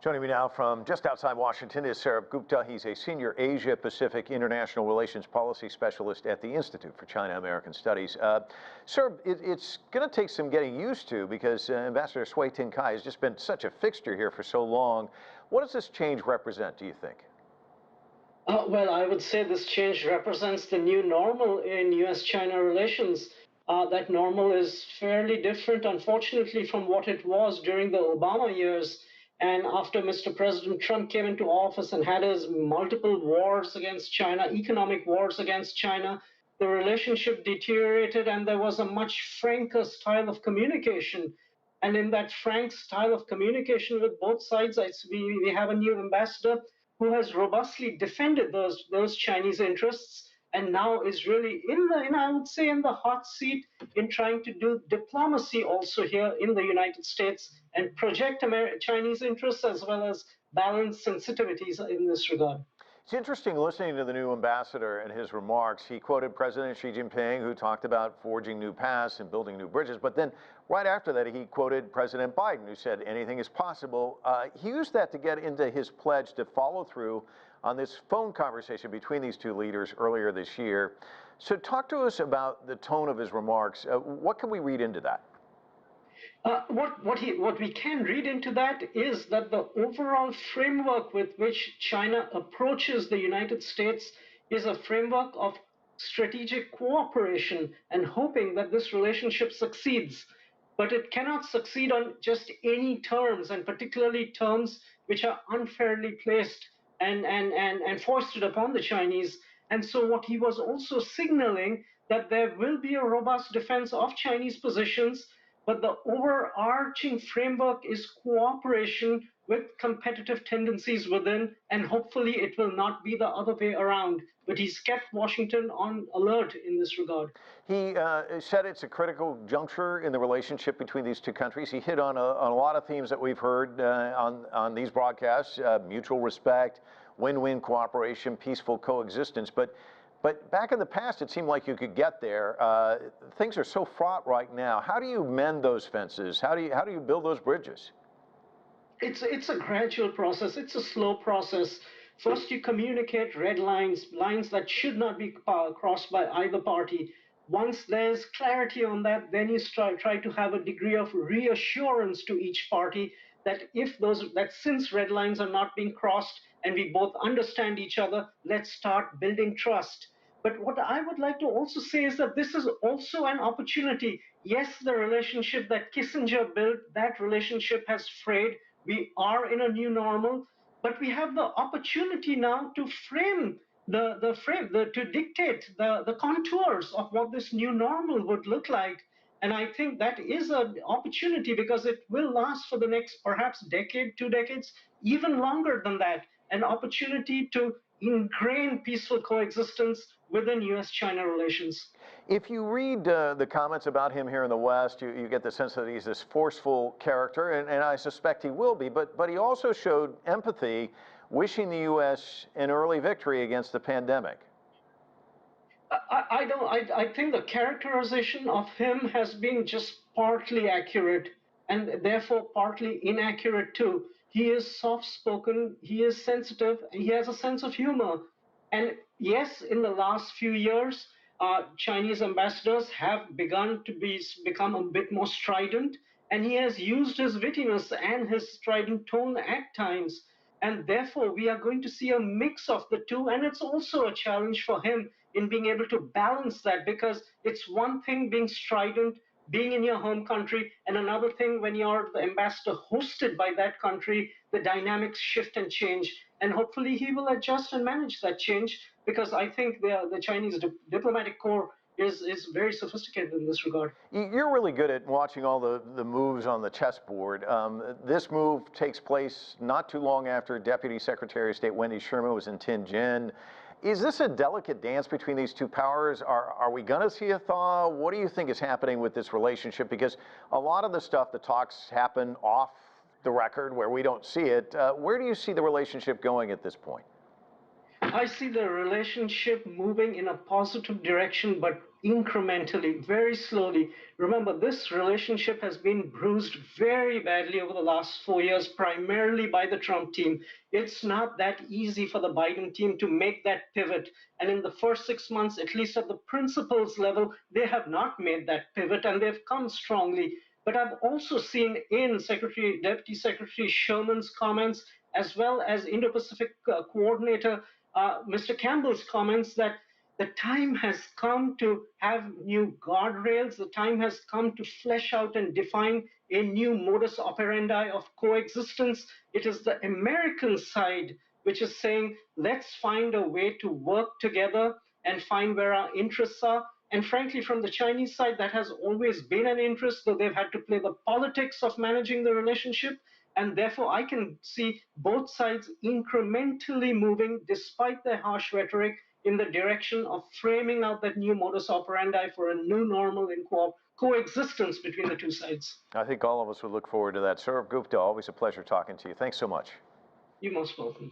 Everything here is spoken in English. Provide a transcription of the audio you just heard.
Joining me now from just outside Washington is Sourabh Gupta. He's a senior Asia-Pacific International Relations Policy Specialist at the Institute for China-American Studies. Sourabh, it's going to take some getting used to because Ambassador Cui Ting-kai has just been such a fixture here for so long. What does this change represent, do you think? Well, I would say this change represents the new normal in U.S.-China relations. That normal is fairly different, unfortunately, from what it was during the Obama years. And after Mr. President Trump came into office and had his multiple wars against China, economic wars against China, the relationship deteriorated and there was a much franker style of communication. And in that frank style of communication with both sides, we have a new ambassador who has robustly defended those Chinese interests and now is really I would say, in the hot seat in trying to do diplomacy also here in the United States and project Chinese interests as well as balance sensitivities in this regard. It's interesting listening to the new ambassador and his remarks. He quoted President Xi Jinping, who talked about forging new paths and building new bridges. But then right after that, he quoted President Biden, who said anything is possible. He used that to get into his pledge to follow through on this phone conversation between these two leaders earlier this year. So talk to us about the tone of his remarks. What can we read into that? What we can read into that is that the overall framework with which China approaches the United States is a framework of strategic cooperation and hoping that this relationship succeeds. But it cannot succeed on just any terms, and particularly terms which are unfairly placed and foisted upon the Chinese. And so what he was also signaling that there will be a robust defense of Chinese positions, but the overarching framework is cooperation with competitive tendencies within, and hopefully it will not be the other way around. But he's kept Washington on alert in this regard. He said it's a critical juncture in the relationship between these two countries. He hit on a lot of themes that we've heard on these broadcasts, mutual respect, win-win cooperation, peaceful coexistence. But back in the past, it seemed like you could get there. Things are so fraught right now. How do you mend those fences? How do you build those bridges? It's a gradual process. It's a slow process. First, you communicate red lines, lines that should not be crossed by either party. Once there's clarity on that, then you try to have a degree of reassurance to each party that since red lines are not being crossed and we both understand each other, let's start building trust. But what I would like to also say is that this is also an opportunity. Yes, the relationship that Kissinger built, that relationship has frayed. We are in a new normal, but we have the opportunity now to frame to dictate the contours of what this new normal would look like. And I think that is an opportunity because it will last for the next perhaps decade, 2 decades, even longer than that. An opportunity to ingrain peaceful coexistence within U.S.-China relations. If you read the comments about him here in the West, you get the sense that he's this forceful character, and I suspect he will be, but he also showed empathy, wishing the U.S. an early victory against the pandemic. I think the characterization of him has been just partly accurate and therefore partly inaccurate too. He is soft-spoken, he is sensitive, he has a sense of humor. And yes, in the last few years, Chinese ambassadors have begun to become a bit more strident, and he has used his wittiness and his strident tone at times. And therefore, we are going to see a mix of the two, and it's also a challenge for him in being able to balance that, because it's one thing being strident, being in your home country, and another thing when you're the ambassador hosted by that country, the dynamics shift and change. And hopefully he will adjust and manage that change, because I think the Chinese diplomatic corps is very sophisticated in this regard. You're really good at watching all the moves on the chessboard. This move takes place not too long after Deputy Secretary of State Wendy Sherman was in Tianjin. Is this a delicate dance between these two powers? Are we going to see a thaw? What do you think is happening with this relationship? Because a lot of the stuff, the talks happen off the record where we don't see it. Where do you see the relationship going at this point? I see the relationship moving in a positive direction, but incrementally, very slowly. Remember, this relationship has been bruised very badly over the last 4 years, primarily by the Trump team. It's not that easy for the Biden team to make that pivot. And in the first 6 months, at least at the principles level, they have not made that pivot and they've come strongly. But I've also seen in Deputy Secretary Sherman's comments, as well as Indo-Pacific Coordinator Mr. Campbell's comments, that the time has come to have new guardrails. The time has come to flesh out and define a new modus operandi of coexistence. It is the American side which is saying, let's find a way to work together and find where our interests are. And frankly, from the Chinese side, that has always been an interest, though they've had to play the politics of managing the relationship. And therefore, I can see both sides incrementally moving, despite their harsh rhetoric, in the direction of framing out that new modus operandi for a new normal in coexistence between the two sides. I think all of us would look forward to that. Sourabh Gupta, always a pleasure talking to you. Thanks so much. You're most welcome.